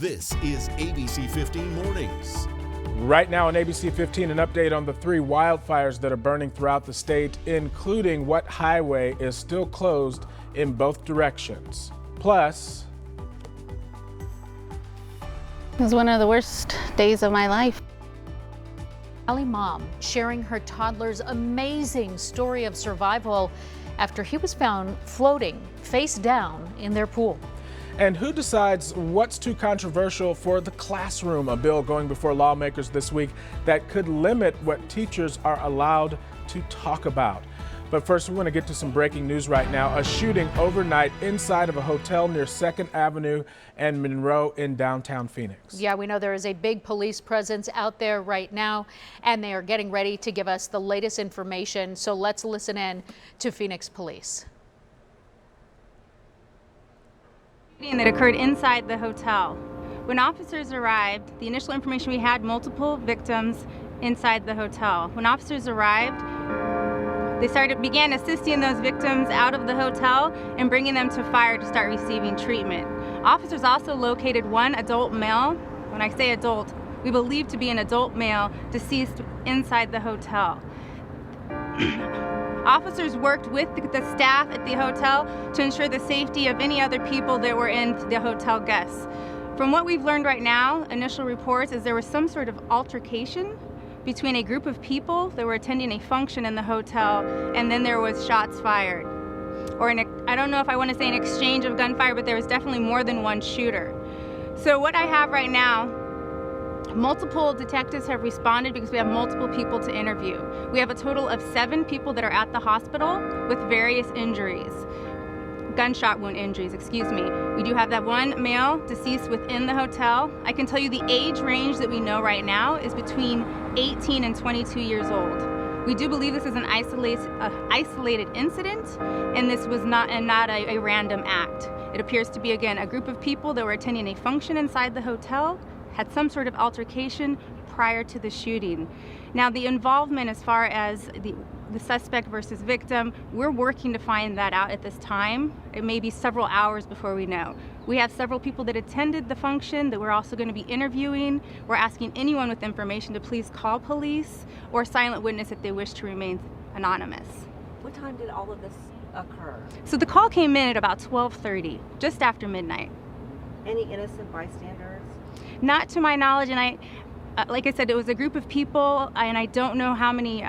This is ABC15 Mornings. Right now on ABC15, an update on the 3 wildfires that are burning throughout the state, including what highway is still closed in both directions. Plus, it was one of the worst days of my life. Valley mom sharing her toddler's amazing story of survival after he was found floating face down in their pool. and who decides what's too controversial for the classroom? A bill going before lawmakers this week that could limit what teachers are allowed to talk about. But first, we want to get to some breaking news right now. A shooting overnight inside of a hotel near 2nd Avenue and Monroe in downtown Phoenix. Yeah, we know there is a big police presence out there right now, and they are getting ready to give us the latest information. So let's listen in to Phoenix Police. That occurred inside the hotel. When officers arrived, the initial information we had multiple victims inside the hotel. When officers arrived, they began assisting those victims out of the hotel and bringing them to fire to start receiving treatment. Officers also located one adult male. When I say adult, we believe to be an adult male deceased inside the hotel. Officers worked with the staff at the hotel to ensure the safety of any other people that were in the hotel guests. From what we've learned right now, initial reports is there was some sort of altercation between a group of people that were attending a function in the hotel, and then there was shots fired. Or I don't know if I want to say an exchange of gunfire, but there was definitely more than one shooter. So what I have right now, multiple detectives have responded because we have multiple people to interview. We have a total of 7 people that are at the hospital with various injuries. Gunshot wound injuries, excuse me. We do have that one male deceased within the hotel. I can tell you the age range that we know right now is between 18 and 22 years old. We do believe this is an isolated incident, and this was not a random act. It appears to be, again, a group of people that were attending a function inside the hotel, had some sort of altercation prior to the shooting. Now, the involvement as far as the suspect versus victim, we're working to find that out at this time. It may be several hours before we know. We have several people that attended the function that we're also going to be interviewing. We're asking anyone with information to please call police or silent witness if they wish to remain anonymous. What time did all of this occur? So the call came in at about 12:30, just after midnight. Any innocent bystanders? Not to my knowledge, and like I said, it was a group of people, and I don't know how many.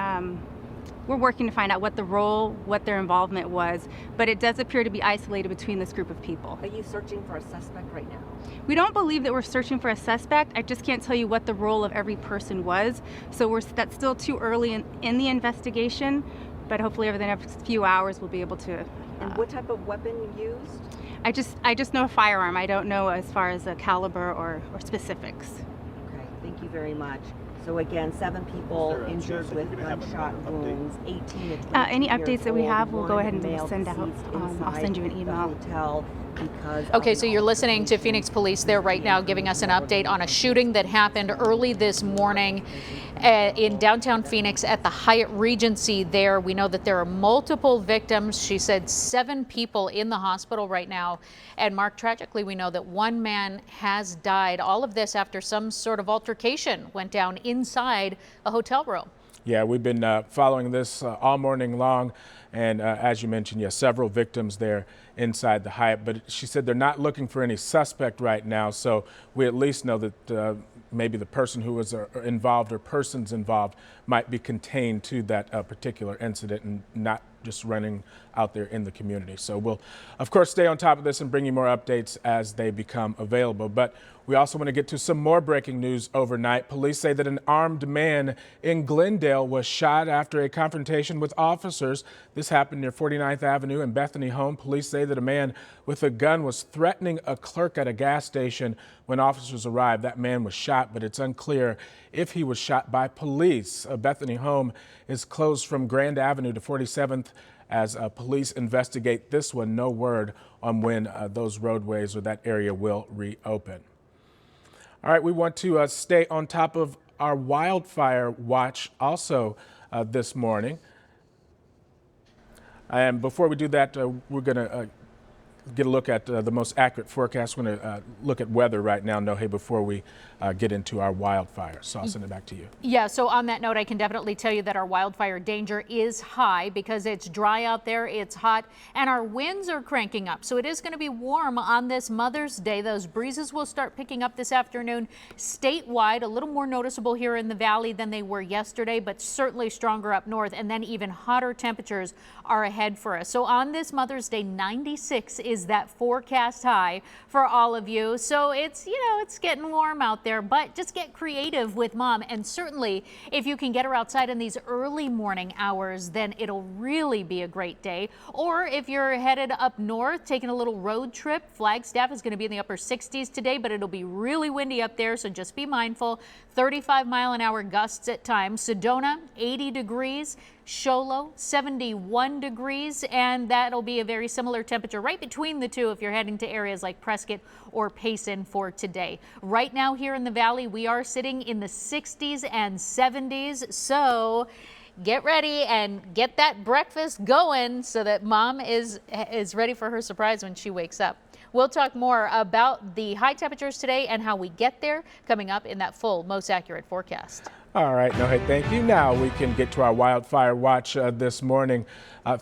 We're working to find out what the role, what their involvement was, but it does appear to be isolated between this group of people. Are you searching for a suspect right now? We don't believe that we're searching for a suspect. I just can't tell you what the role of every person was, so that's still too early in the investigation, but hopefully over the next few hours we'll be able to. And what type of weapon you used? I just know a firearm. I don't know as far as a caliber or specifics. Okay, thank you very much. So again, 7 people injured with gunshot wounds, 18 to 22 any updates that we have, we'll go ahead and male send out. I'll send you an email. Hotel because Okay, so you're listening to Phoenix Police. They're right now giving us an update on a shooting that happened early this morning in downtown Phoenix at the Hyatt Regency there. We know that there are multiple victims. She said 7 people in the hospital right now. And Mark, tragically, we know that one man has died. All of this after some sort of altercation went down inside a hotel room. Yeah, we've been following this all morning long. And as you mentioned, yeah, several victims there inside the Hyatt. But she said they're not looking for any suspect right now. So we at least know that maybe the person who was involved or persons involved might be contained to that particular incident and not just running out there in the community. So we'll, of course, stay on top of this and bring you more updates as they become available. But we also want to get to some more breaking news overnight. Police say that an armed man in Glendale was shot after a confrontation with officers. This happened near 49th Avenue and Bethany Home. Police say that a man with a gun was threatening a clerk at a gas station when officers arrived. That man was shot, but it's unclear if he was shot by police. Bethany Home is closed from Grand Avenue to 47th as police investigate this one. No word on when those roadways or that area will reopen. All right, we want to stay on top of our wildfire watch also this morning. And before we do that, we're going to get a look at the most accurate forecast. We're going to look at weather right now, Nohe, before we get into our wildfire. So I'll send it back to you. Yeah, so on that note, I can definitely tell you that our wildfire danger is high because it's dry out there, it's hot, and our winds are cranking up. So it is going to be warm on this Mother's Day. Those breezes will start picking up this afternoon statewide, a little more noticeable here in the valley than they were yesterday, but certainly stronger up north, and then even hotter temperatures are ahead for us. So on this Mother's Day, 96 is that forecast high for all of you. So it's, it's getting warm out there, but just get creative with mom. And certainly if you can get her outside in these early morning hours, then it'll really be a great day. Or if you're headed up north, taking a little road trip, Flagstaff is going to be in the upper 60s today, but it'll be really windy up there. So just be mindful. 35-mile-an-hour gusts at times. Sedona, 80 degrees. Show Low, 71 degrees, and that'll be a very similar temperature right between the two if you're heading to areas like Prescott or Payson for today. Right now here in the valley, we are sitting in the 60s and 70s, so get ready and get that breakfast going so that mom is ready for her surprise when she wakes up. We'll talk more about the high temperatures today and how we get there coming up in that full, most accurate forecast. All right, Nohe, thank you. Now we can get to our wildfire watch this morning.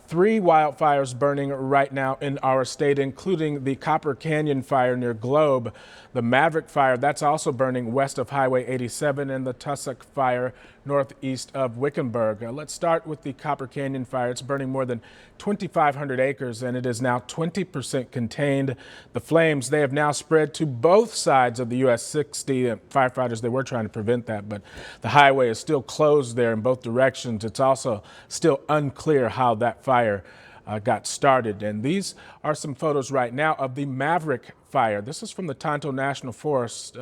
3 wildfires burning right now in our state, including the Copper Canyon fire near Globe, the Maverick fire that's also burning west of Highway 87, and the Tussock fire northeast of Wickenburg. Let's start with the Copper Canyon fire. It's burning more than 2,500 acres, and it is now 20% contained. The flames, they have now spread to both sides of the US 60. Firefighters, they were trying to prevent that, but the highway is still closed there in both directions. It's also still unclear how that fire got started. And these are some photos right now of the Maverick fire. This is from the Tonto National Forest.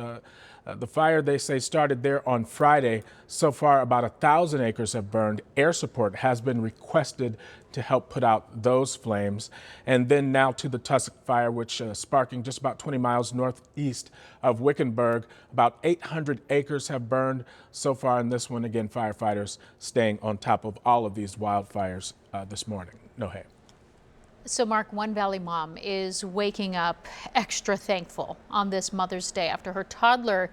The fire, they say, started there on Friday. So far, about 1,000 acres have burned. Air support has been requested to help put out those flames. And then now to the Tussock fire, which sparking just about 20 miles northeast of Wickenburg. About 800 acres have burned so far in this one. Again, firefighters staying on top of all of these wildfires this morning. Nohe. So Mark, one Valley mom is waking up extra thankful on this Mother's Day after her toddler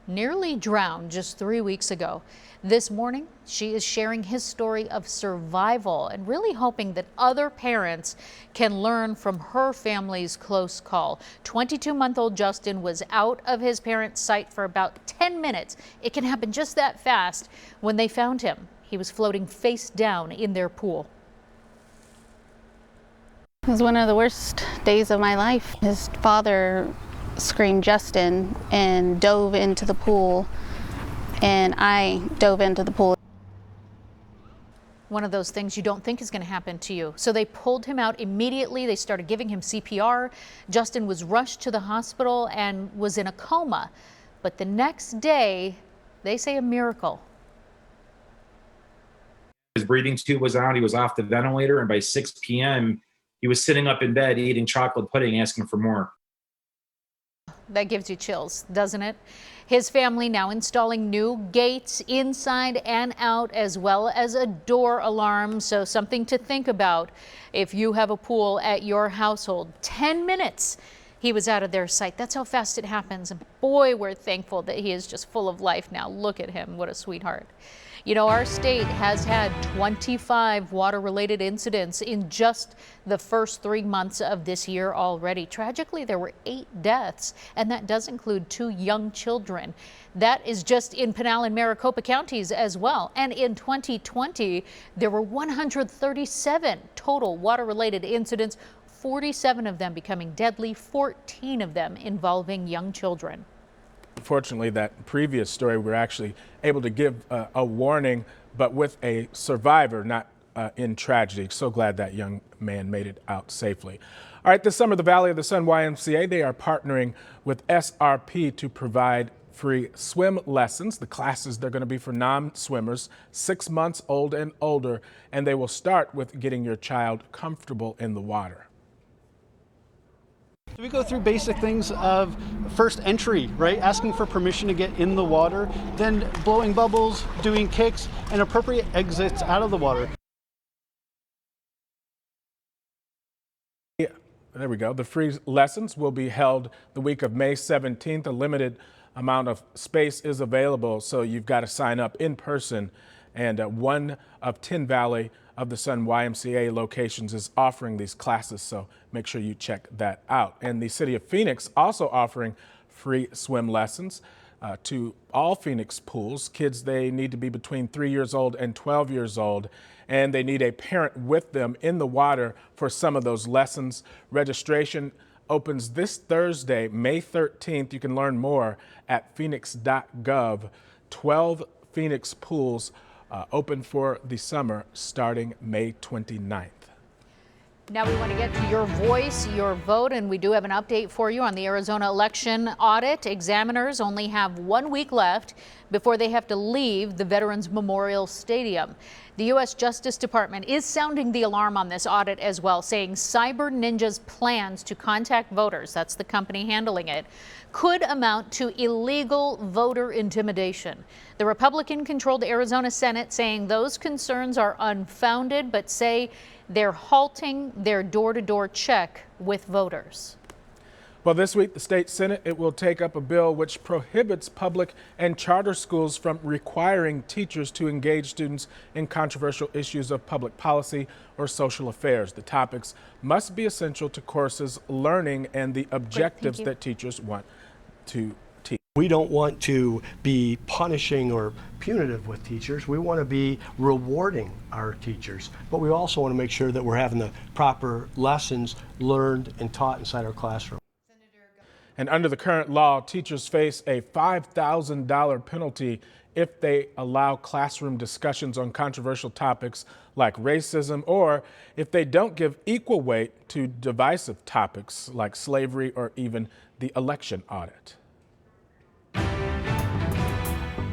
nearly drowned just 3 weeks ago. This morning, she is sharing his story of survival and really hoping that other parents can learn from her family's close call. 22-month-old Justin was out of his parents' sight for about 10 minutes. It can happen just that fast. When they found him, he was floating face down in their pool. It was one of the worst days of my life. His father screamed Justin and dove into the pool, and I dove into the pool. One of those things you don't think is going to happen to you. So they pulled him out immediately. They started giving him CPR. Justin was rushed to the hospital and was in a coma. But the next day, they say a miracle. His breathing tube was out. He was off the ventilator, and by 6 p.m., he was sitting up in bed eating chocolate pudding, asking for more. That gives you chills, doesn't it? His family now installing new gates inside and out, as well as a door alarm. So something to think about if you have a pool at your household. 10 minutes. He was out of their sight. That's how fast it happens. And boy, we're thankful that he is just full of life now. Look at him. What a sweetheart. You know, our state has had 25 water-related incidents in just the first 3 months of this year already. Tragically, there were 8 deaths, and that does include 2 young children. That is just in Pinal and Maricopa counties as well. And in 2020, there were 137 total water-related incidents, 47 of them becoming deadly, 14 of them involving young children. Unfortunately, that previous story, we were actually able to give a warning, but with a survivor, not in tragedy. So glad that young man made it out safely. All right, this summer, the Valley of the Sun YMCA, they are partnering with SRP to provide free swim lessons. The classes, they're going to be for non-swimmers, 6 months old and older, and they will start with getting your child comfortable in the water. We go through basic things of first entry, right? Asking for permission to get in the water, then blowing bubbles, doing kicks, and appropriate exits out of the water. There we go. The free lessons will be held the week of May 17th. A limited amount of space is available, so you've got to sign up in person. And one of 10 Valley of the Sun YMCA locations is offering these classes, so make sure you check that out. And the city of Phoenix also offering free swim lessons to all Phoenix pools. Kids, they need to be between 3 years old and 12 years old, and they need a parent with them in the water for some of those lessons. Registration opens this Thursday, May 13th. You can learn more at phoenix.gov. 12 Phoenix pools open for the summer starting May 29th. Now we want to get to your voice, your vote, and we do have an update for you on the Arizona election audit. Examiners only have 1 week left before they have to leave the Veterans Memorial Stadium. The U.S. Justice Department is sounding the alarm on this audit as well, saying Cyber Ninja's plans to contact voters, that's the company handling it, could amount to illegal voter intimidation. The Republican-controlled Arizona Senate saying those concerns are unfounded, but say they're halting their door-to-door check with voters. Well, this week, the state Senate, it will take up a bill which prohibits public and charter schools from requiring teachers to engage students in controversial issues of public policy or social affairs. The topics must be essential to courses learning and the objectives that teachers want to teach. We don't want to be punishing or punitive with teachers. We want to be rewarding our teachers, but we also want to make sure that we're having the proper lessons learned and taught inside our classroom. And under the current law, teachers face a $5,000 penalty if they allow classroom discussions on controversial topics like racism, or if they don't give equal weight to divisive topics like slavery or even the election audit.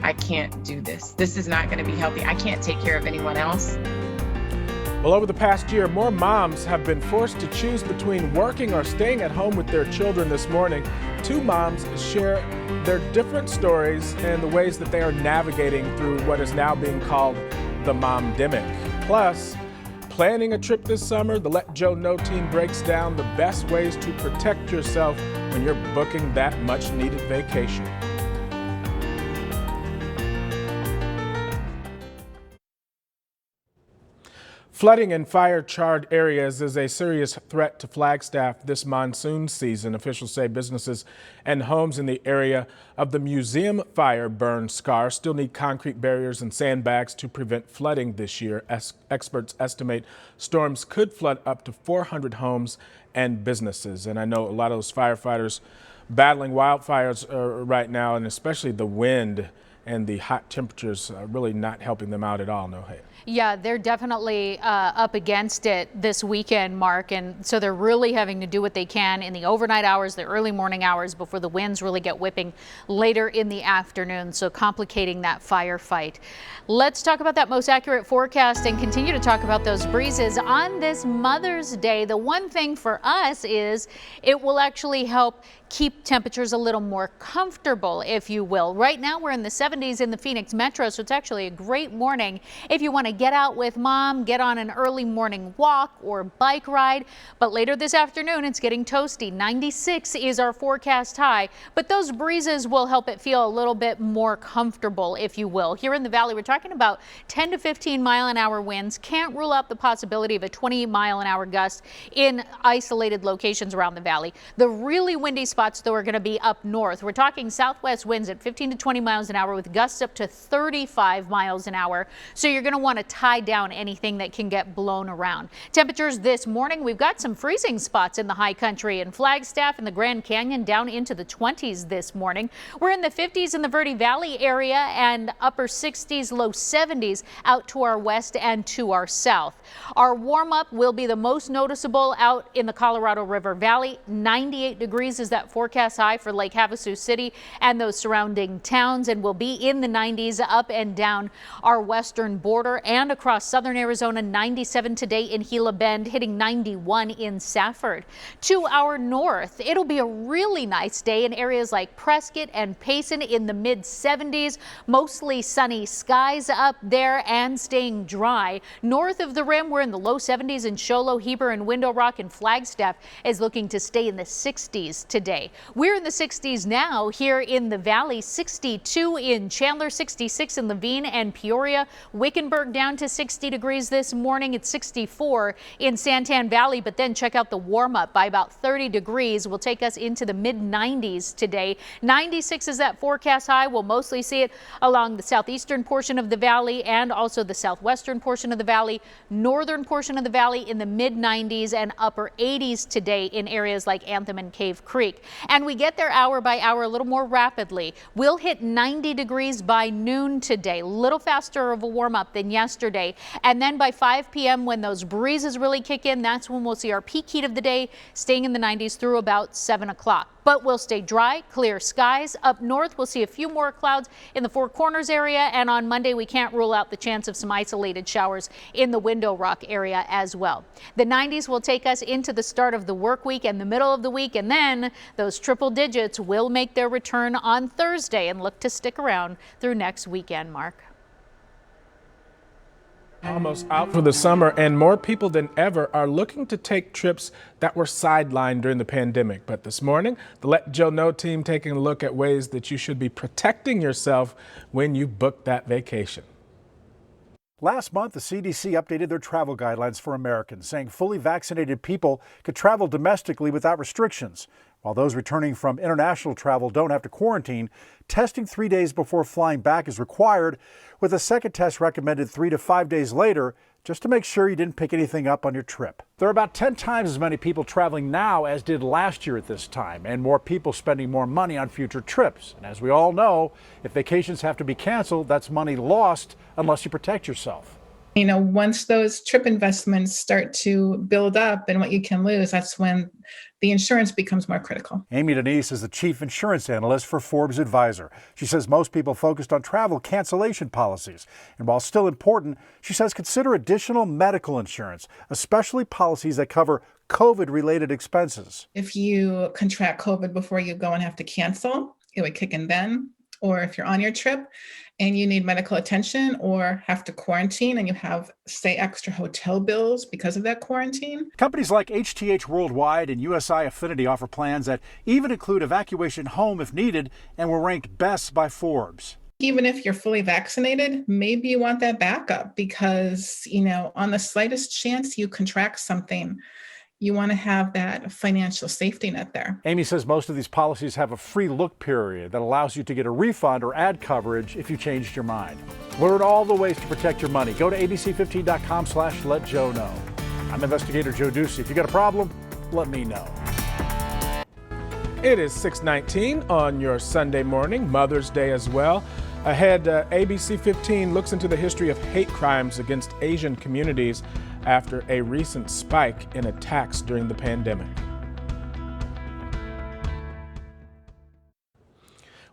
I can't do this. This is not going to be healthy. I can't take care of anyone else. Well, over the past year, more moms have been forced to choose between working or staying at home with their children. This morning, two moms share their different stories and the ways that they are navigating through what is now being called the momdemic. Plus, planning a trip this summer, the Let Joe Know team breaks down the best ways to protect yourself when you're booking that much-needed vacation. Flooding in fire-charred areas is a serious threat to Flagstaff this monsoon season. Officials say businesses and homes in the area of the museum fire burn scar still need concrete barriers and sandbags to prevent flooding this year. Experts estimate storms could flood up to 400 homes and businesses. And I know a lot of those firefighters battling wildfires right now, and especially the wind and the hot temperatures really not helping them out at all. No, hey. Yeah, they're definitely up against it this weekend, Mark, and so they're really having to do what they can in the overnight hours, the early morning hours before the winds really get whipping later in the afternoon, so complicating that firefight. Let's talk about that most accurate forecast and continue to talk about those breezes. On this Mother's Day, the one thing for us is it will actually help keep temperatures a little more comfortable, if you will. Right now we're in the 70s in the Phoenix metro, so it's actually a great morning if you want to get out with mom, get on an early morning walk or bike ride. But later this afternoon, it's getting toasty. 96 is our forecast high, but those breezes will help it feel a little bit more comfortable, if you will. Here in the valley, we're talking about 10 to 15 mile-an-hour winds. Can't rule out the possibility of a 20 mile-an-hour gust in isolated locations around the valley. The really windy spots, though, are going to be up north. We're talking southwest winds at 15 to 20 miles an hour with gusts up to 35 miles an hour. So you're going to want to tie down anything that can get blown around. Temperatures this morning, we've got some freezing spots in the high country in Flagstaff and the Grand Canyon down into the 20s this morning. We're in the 50s in the Verde Valley area and upper 60s, low 70s out to our west and to our south. Our warm up will be the most noticeable out in the Colorado River Valley. 98 degrees is that forecast high for Lake Havasu City and those surrounding towns, and will be in the 90s up and down our western border and across southern Arizona. 97 today in Gila Bend, hitting 91 in Safford. To our north, it'll be a really nice day in areas like Prescott and Payson in the mid-70s. Mostly sunny skies up there and staying dry. North of the rim, we're in the low 70s in Show Low, Heber, and Window Rock, and Flagstaff is looking to stay in the 60s today. We're in the 60s now here in the valley. 62 in Chandler, 66 in Levine and Peoria. Wickenburg down to 60 degrees this morning. It's 64 in Santan Valley, but then check out the warm up by about 30 degrees will take us into the mid 90s today. 96 is that forecast high. We'll mostly see it along the southeastern portion of the valley and also the southwestern portion of the valley. Northern portion of the valley in the mid 90s and upper 80s today in areas like Anthem and Cave Creek. And we get there hour by hour a little more rapidly. We'll hit 90 degrees by noon today, a little faster of a warm up than yesterday. And then by 5 p.m. when those breezes really kick in, that's when we'll see our peak heat of the day staying in the 90s through about 7 o'clock. But we'll stay dry, clear skies. Up north, we'll see a few more clouds in the Four Corners area. And on Monday, we can't rule out the chance of some isolated showers in the Window Rock area as well. The 90s will take us into the start of the work week and the middle of the week. And then those triple digits will make their return on Thursday and look to stick around through next weekend, Mark. Almost out for the summer, and more people than ever are looking to take trips that were sidelined during the pandemic. But this morning, the Let Joe Know team taking a look at ways that you should be protecting yourself when you book that vacation. Last month, the CDC updated their travel guidelines for Americans, saying fully vaccinated people could travel domestically without restrictions. While those returning from international travel don't have to quarantine, testing 3 days before flying back is required, with a second test recommended 3 to 5 days later, just to make sure you didn't pick anything up on your trip. There are about 10 times as many people traveling now as did last year at this time, and more people spending more money on future trips. And as we all know, if vacations have to be canceled, that's money lost unless you protect yourself. You know, once those trip investments start to build up and what you can lose, that's when the insurance becomes more critical. Amy Denise is the chief insurance analyst for Forbes Advisor. She says most people focused on travel cancellation policies. And while still important, she says consider additional medical insurance, especially policies that cover COVID-related expenses. If you contract COVID before you go and have to cancel, it would kick in then. Or if you're on your trip and you need medical attention or have to quarantine and you have, say, extra hotel bills because of that quarantine. Companies like HTH Worldwide and USI Affinity offer plans that even include evacuation home if needed and were ranked best by Forbes. Even if you're fully vaccinated, maybe you want that backup because, you know, on the slightest chance you contract something, you want to have that financial safety net there. Amy says most of these policies have a free look period that allows you to get a refund or add coverage if you changed your mind. Learn all the ways to protect your money. Go to abc15.com/letjoeknow. I'm investigator Joe Ducey. If you got a problem, let me know. It is 6:19 on your Sunday morning, Mother's Day as well. Ahead, ABC 15 looks into the history of hate crimes against Asian communities after a recent spike in attacks during the pandemic.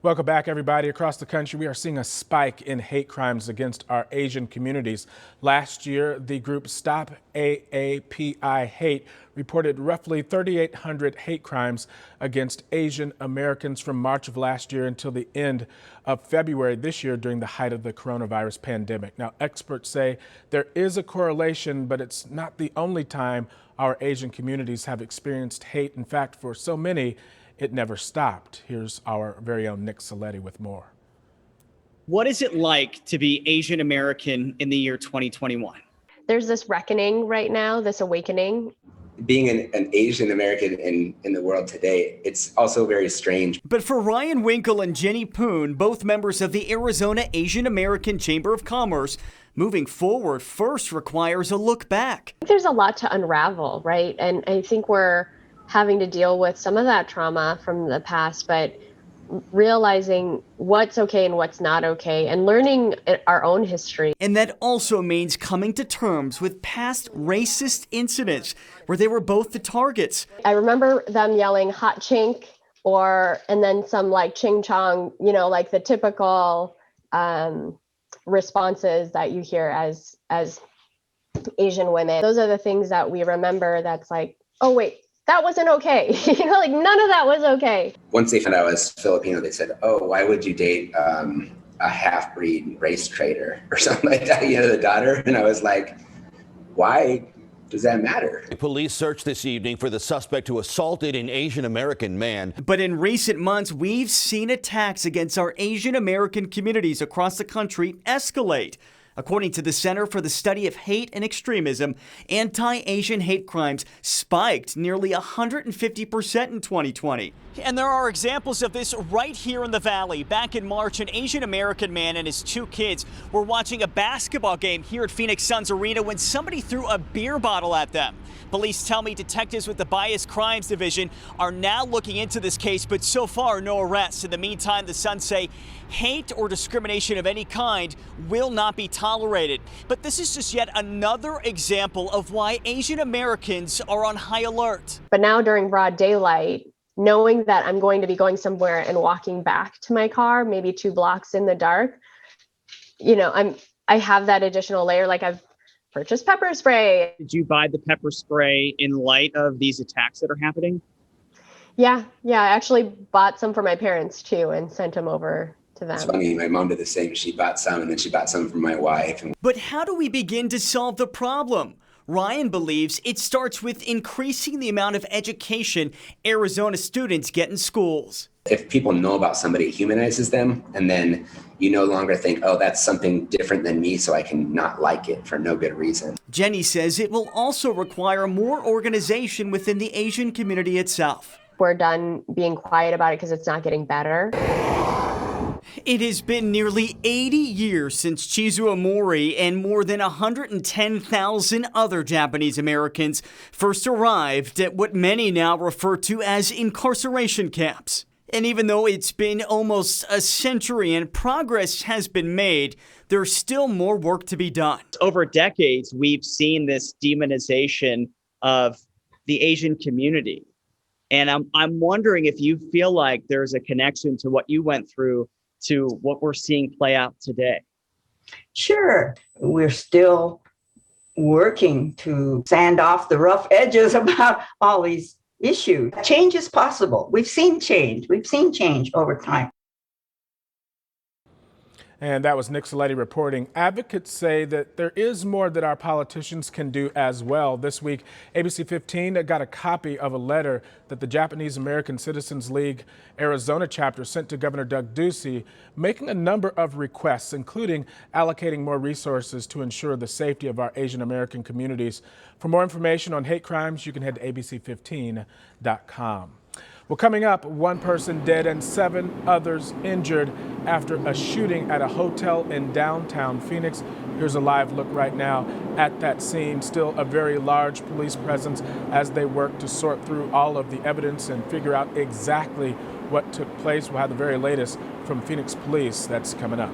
Welcome back, everybody. Across the country, we are seeing a spike in hate crimes against our Asian communities. Last year, the group Stop AAPI Hate reported roughly 3,800 hate crimes against Asian Americans from March of last year until the end of February this year during the height of the coronavirus pandemic. Now, experts say there is a correlation, but it's not the only time our Asian communities have experienced hate. In fact, for so many, it never stopped. Here's our very own Nick Saletti with more. What is it like to be Asian American in the year 2021? There's this reckoning right now, this awakening. Being an Asian American in the world today, it's also very strange. But for Ryan Winkle and Jenny Poon, both members of the Arizona Asian American Chamber of Commerce, moving forward first requires a look back. There's a lot to unravel, right? And I think we're having to deal with some of that trauma from the past, but realizing what's okay and what's not okay and learning our own history. And that also means coming to terms with past racist incidents where they were both the targets. I remember them yelling hot chink and then some like ching chong, like the typical responses that you hear as Asian women. Those are the things that we remember. That's like, oh wait, that wasn't okay. Like none of that was okay. Once they found out I was Filipino, they said, oh, why would you date a half-breed race traitor or something like that, the daughter? And I was like, why does that matter? Police searched this evening for the suspect who assaulted an Asian American man. But in recent months, we've seen attacks against our Asian American communities across the country escalate. According to the Center for the Study of Hate and Extremism, anti-Asian hate crimes spiked nearly 150% in 2020. And there are examples of this right here in the Valley. Back in March, an Asian American man and his 2 kids were watching a basketball game here at Phoenix Suns Arena when somebody threw a beer bottle at them. Police tell me detectives with the Bias Crimes Division are now looking into this case, but so far no arrests. In the meantime, the Suns say hate or discrimination of any kind will not be tolerated. But this is just yet another example of why Asian Americans are on high alert. But now during broad daylight, knowing that I'm going to be going somewhere and walking back to my car, maybe 2 blocks in the dark, I have that additional layer. Like I've purchased pepper spray. Did you buy the pepper spray in light of these attacks that are happening? Yeah. I actually bought some for my parents too and sent them over to them. It's funny, my mom did the same. She bought some and then she bought some for my wife. But how do we begin to solve the problem? Ryan believes it starts with increasing the amount of education Arizona students get in schools. If people know about somebody, it humanizes them, and then you no longer think, oh, that's something different than me, so I can not like it for no good reason. Jenny says it will also require more organization within the Asian community itself. We're done being quiet about it because it's not getting better. It has been nearly 80 years since Chizuo Mori and more than 110,000 other Japanese Americans first arrived at what many now refer to as incarceration camps. And even though it's been almost a century and progress has been made, there's still more work to be done. Over decades, we've seen this demonization of the Asian community. And I'm wondering if you feel like there's a connection to what you went through to what we're seeing play out today. Sure, we're still working to sand off the rough edges about all these issues. Change is possible. We've seen change. We've seen change over time. And that was Nick Saletti reporting. Advocates say that there is more that our politicians can do as well. This week, ABC15 got a copy of a letter that the Japanese American Citizens League Arizona chapter sent to Governor Doug Ducey, making a number of requests, including allocating more resources to ensure the safety of our Asian American communities. For more information on hate crimes, you can head to abc15.com. Well, coming up, 1 person dead and 7 others injured after a shooting at a hotel in downtown Phoenix. Here's a live look right now at that scene. Still a very large police presence as they work to sort through all of the evidence and figure out exactly what took place. We'll have the very latest from Phoenix Police. That's coming up.